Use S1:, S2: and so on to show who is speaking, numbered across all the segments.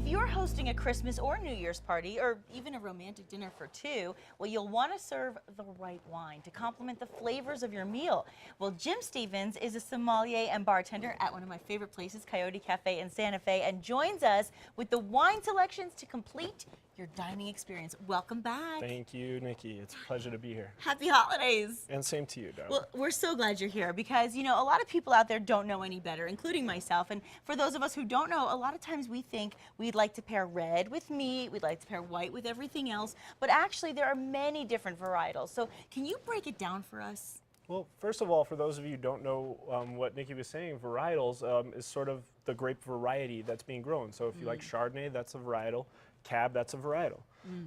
S1: If you're hosting a Christmas or New Year's party, or even a romantic dinner for two, well, you'll want to serve the right wine to complement the flavors of your meal. Well, Jim Stephens is a sommelier and bartender at one of my favorite places, Coyote Cafe in Santa Fe, and joins us with the wine selections to complete your dining experience. Welcome back.
S2: Thank you, Nikki. It's a pleasure to be here.
S1: Happy holidays.
S2: And same to you, darling.
S1: Well, we're so glad you're here because, you know, a lot of people out there don't know any better, including myself. And for those of us who don't know, a lot of times we think we'd like to pair red with meat, we'd like to pair white with everything else, but actually there are many different varietals. So can you break it down for us?
S2: Well, first of all, for those of you who don't know what Nikki was saying, varietals is sort of the grape variety that's being grown. So if you like Chardonnay, that's a varietal. Cab, that's a varietal.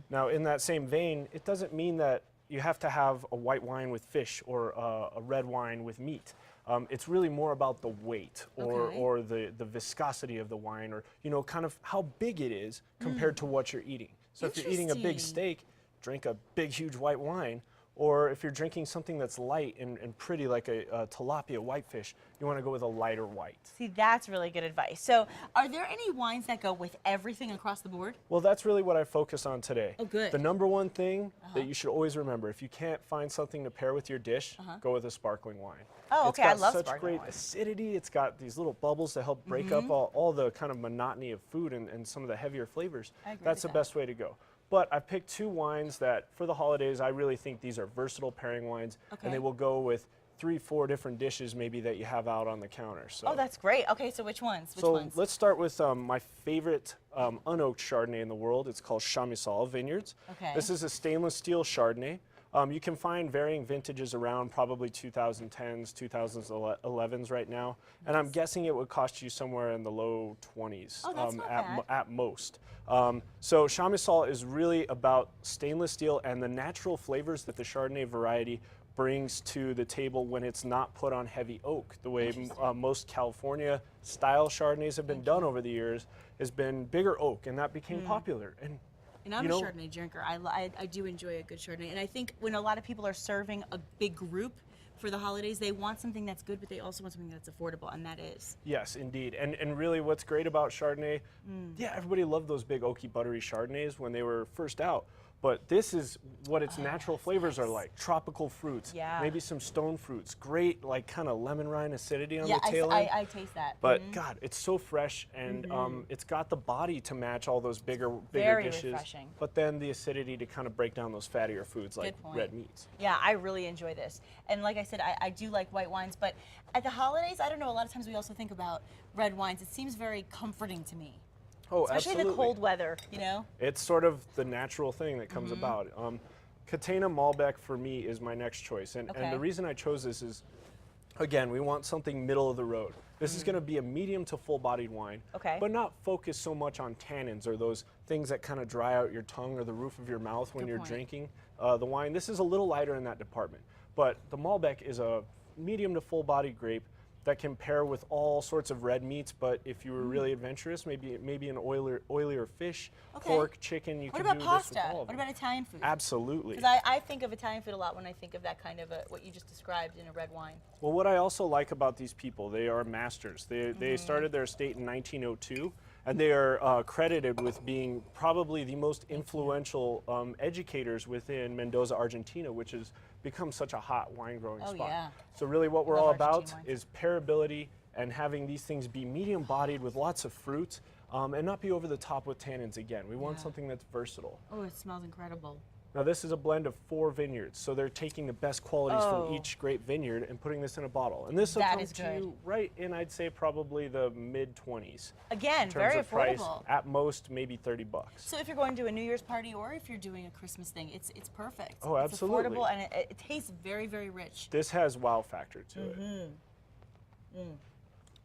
S2: Now, in that same vein, it doesn't mean that you have to have a white wine with fish or a red wine with meat. It's really more about the weight or the viscosity of the wine, or, you know, kind of how big it is compared to what you're eating. So if you're eating a big steak, drink a big, huge white wine. Or if you're drinking something that's light and pretty, like a tilapia whitefish, you want to go with a lighter white.
S1: See, that's really good advice. So are there any wines that go with everything across the board?
S2: Well, that's really what I focus on today.
S1: Oh, good.
S2: The number one thing that you should always remember, if you can't find something to pair with your dish, go with a sparkling wine.
S1: Oh, okay, I love
S2: It's got such
S1: sparkling
S2: great
S1: wine.
S2: acidity. It's got these little bubbles to help break up all the kind of monotony of food and some of the heavier flavors.
S1: I agree
S2: That's
S1: with
S2: the best way to go. But I picked two wines that, for the holidays, I really think these are versatile pairing wines, and they will go with 3-4 different dishes maybe that you have out on the counter. So.
S1: Oh, that's great. Okay, so which ones?
S2: Let's start with my favorite unoaked Chardonnay in the world. It's called Chamisal Vineyards.
S1: Okay.
S2: This is a stainless steel Chardonnay. You can find varying vintages around probably 2010s, 2011s right now. And I'm guessing it would cost you somewhere in the low 20s at most. So Chamisal is really about stainless steel and the natural flavors that the Chardonnay variety brings to the table when it's not put on heavy oak. The way most California style Chardonnays have been done over the years has been bigger oak, and that became popular.
S1: And I'm a Chardonnay drinker. I do enjoy a good Chardonnay. And I think when a lot of people are serving a big group for the holidays, they want something that's good, but they also want something that's affordable, and that is.
S2: Yes, indeed. And really what's great about Chardonnay, yeah, everybody loved those big oaky buttery Chardonnays when they were first out. But this is what its natural flavors are like. Tropical fruits, maybe some stone fruits, great like kind of lemon rind acidity on the tail end.
S1: I taste that.
S2: But God, it's so fresh, and it's got the body to match all those bigger
S1: Very
S2: dishes.
S1: refreshing.
S2: But then the acidity to kind of break down those fattier foods like red meats.
S1: Yeah, I really enjoy this. And like I said, I do like white wines, but at the holidays, I don't know, a lot of times we also think about red wines. It seems very comforting to me.
S2: Oh,
S1: especially
S2: absolutely.
S1: in the cold weather, you know?
S2: It's sort of the natural thing that comes about. Catena Malbec for me is my next choice. And the reason I chose this is, again, we want something middle of the road. This is going to be a medium to full-bodied wine, but not focus so much on tannins or those things that kind of dry out your tongue or the roof of your mouth when you're drinking the wine. This is a little lighter in that department. But the Malbec is a medium to full-bodied grape that can pair with all sorts of red meats, but if you were really adventurous, maybe an oilier fish, pork, chicken, you could do this with all of them.
S1: What about pasta? What about Italian food?
S2: Absolutely.
S1: Because I think of Italian food a lot when I think of that kind of what you just described in a red wine.
S2: Well, what I also like about these people, they are masters. They started their estate in 1902, and they are credited with being probably the most influential educators within Mendoza, Argentina, which has become such a hot wine growing spot.
S1: Yeah.
S2: So really what we're all about is pairability and having these things be medium bodied with lots of fruit and not be over the top with tannins again. We want something that's versatile.
S1: Oh, it smells incredible.
S2: Now this is a blend of 4 vineyards, so they're taking the best qualities from each grape vineyard and putting this in a bottle. And this will come to you right in, I'd say, probably the mid-20s.
S1: Again,
S2: in terms
S1: very
S2: of price,
S1: affordable.
S2: at most, maybe $30.
S1: So if you're going to a New Year's party or if you're doing a Christmas thing, it's perfect.
S2: Oh, absolutely.
S1: It's affordable and it tastes very, very rich.
S2: This has wow factor to it.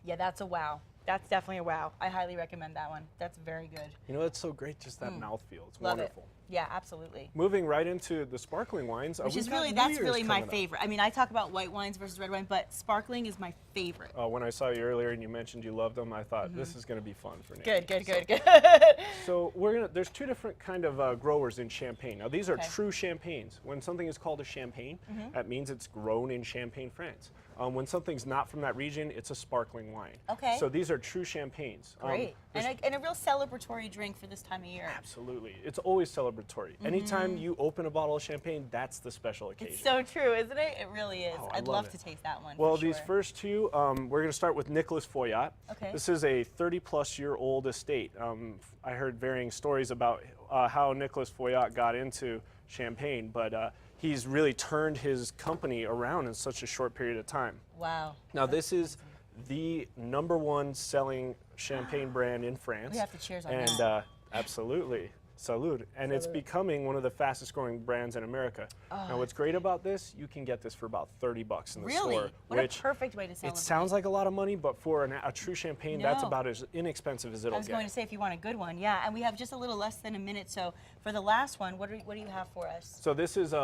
S1: Yeah, that's a wow. That's definitely a wow. I highly recommend that one. That's very good.
S2: You know, it's so great, just that mouthfeel. It's
S1: Love
S2: wonderful.
S1: It. Yeah, absolutely.
S2: Moving right into the sparkling wines,
S1: Which
S2: we've
S1: is
S2: got
S1: really,
S2: New
S1: that's
S2: Year's
S1: really my
S2: coming up.
S1: favorite. I mean, I talk about white wines versus red wine, but sparkling is my favorite.
S2: When I saw you earlier and you mentioned you loved them, I thought this is going to be fun for Nikki.
S1: Good, good, good, good.
S2: So there's two different kind of growers in Champagne. Now these are
S1: Okay.
S2: true champagnes. When something is called a champagne, that means it's grown in Champagne, France. When something's not from that region, it's a sparkling wine.
S1: Okay.
S2: So these are true champagnes.
S1: Great. And a real celebratory drink for this time of year.
S2: Absolutely. It's always celebratory. Anytime you open a bottle of champagne, that's the special occasion.
S1: It's so true, isn't it? It really is.
S2: Oh, I
S1: I'd
S2: love
S1: love
S2: it.
S1: to taste that one.
S2: Well,
S1: for
S2: these
S1: sure.
S2: first two, we're going to start with Nicholas Foyat.
S1: Okay.
S2: This is a 30-plus-year-old estate. I heard varying stories about how Nicholas Foyat got into Champagne, but he's really turned his company around in such a short period of time.
S1: Wow.
S2: Now, this is the #1 selling champagne brand in France.
S1: We have to cheers on
S2: and,
S1: that.
S2: absolutely. Salud. And it's becoming one of the fastest growing brands in America. Now what's great about this, you can get this for about $30 in the
S1: Really?
S2: store.
S1: What
S2: which
S1: a perfect way to celebrate.
S2: it sounds like a lot of money, but for a true champagne, that's
S1: No.
S2: about as inexpensive as it'll
S1: I was
S2: get.
S1: going to say if you want a good one, yeah. And we have just a little less than a minute, so for the last one, what do you have for us?
S2: So this is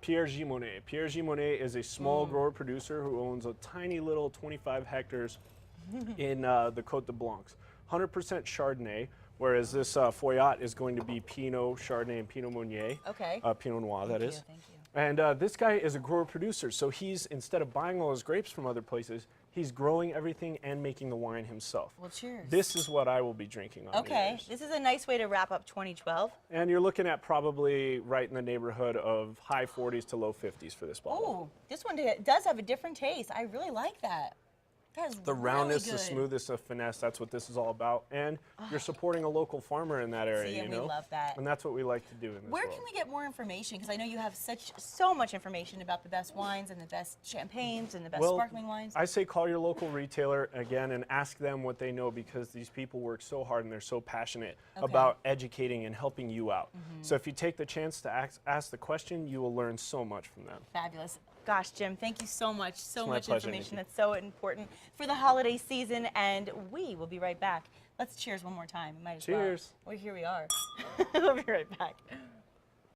S2: Pierre Gimonet. Pierre Gimonet is a small grower producer who owns a tiny little 25 hectares in the Côte de Blancs. 100% Chardonnay, whereas this Foyat is going to be Pinot, Chardonnay, and Pinot Meunier.
S1: Okay.
S2: Pinot Noir, that is.
S1: Thank you.
S2: And this guy is a grower producer, so he's, instead of buying all his grapes from other places, he's growing everything and making the wine himself.
S1: Well, cheers.
S2: This is what I will be drinking on New
S1: Okay,
S2: Year's.
S1: this is a nice way to wrap up 2012.
S2: And you're looking at probably right in the neighborhood of high 40s to low 50s for this bottle.
S1: Oh, this one does have a different taste. I really like that. That is
S2: The
S1: really
S2: roundness,
S1: good.
S2: the smoothness, the finesse, that's what this is all about. And you're supporting a local farmer in that area,
S1: See,
S2: you
S1: and
S2: know?
S1: we love that.
S2: And that's what we like to do in this
S1: Where
S2: world.
S1: can we get more information? Because I know you have so much information about the best wines and the best champagnes and the best sparkling wines.
S2: I say call your local retailer again and ask them what they know, because these people work so hard and they're so passionate about educating and helping you out. So if you take the chance to ask the question, you will learn so much from them.
S1: Fabulous. Gosh, Jim, thank you so much. So
S2: my
S1: much
S2: pleasure,
S1: information
S2: Nikki.
S1: that's so important for the holiday season, and we will be right back. Let's cheers one more time. Might as well.
S2: Cheers.
S1: Well, here we are. We'll be right back.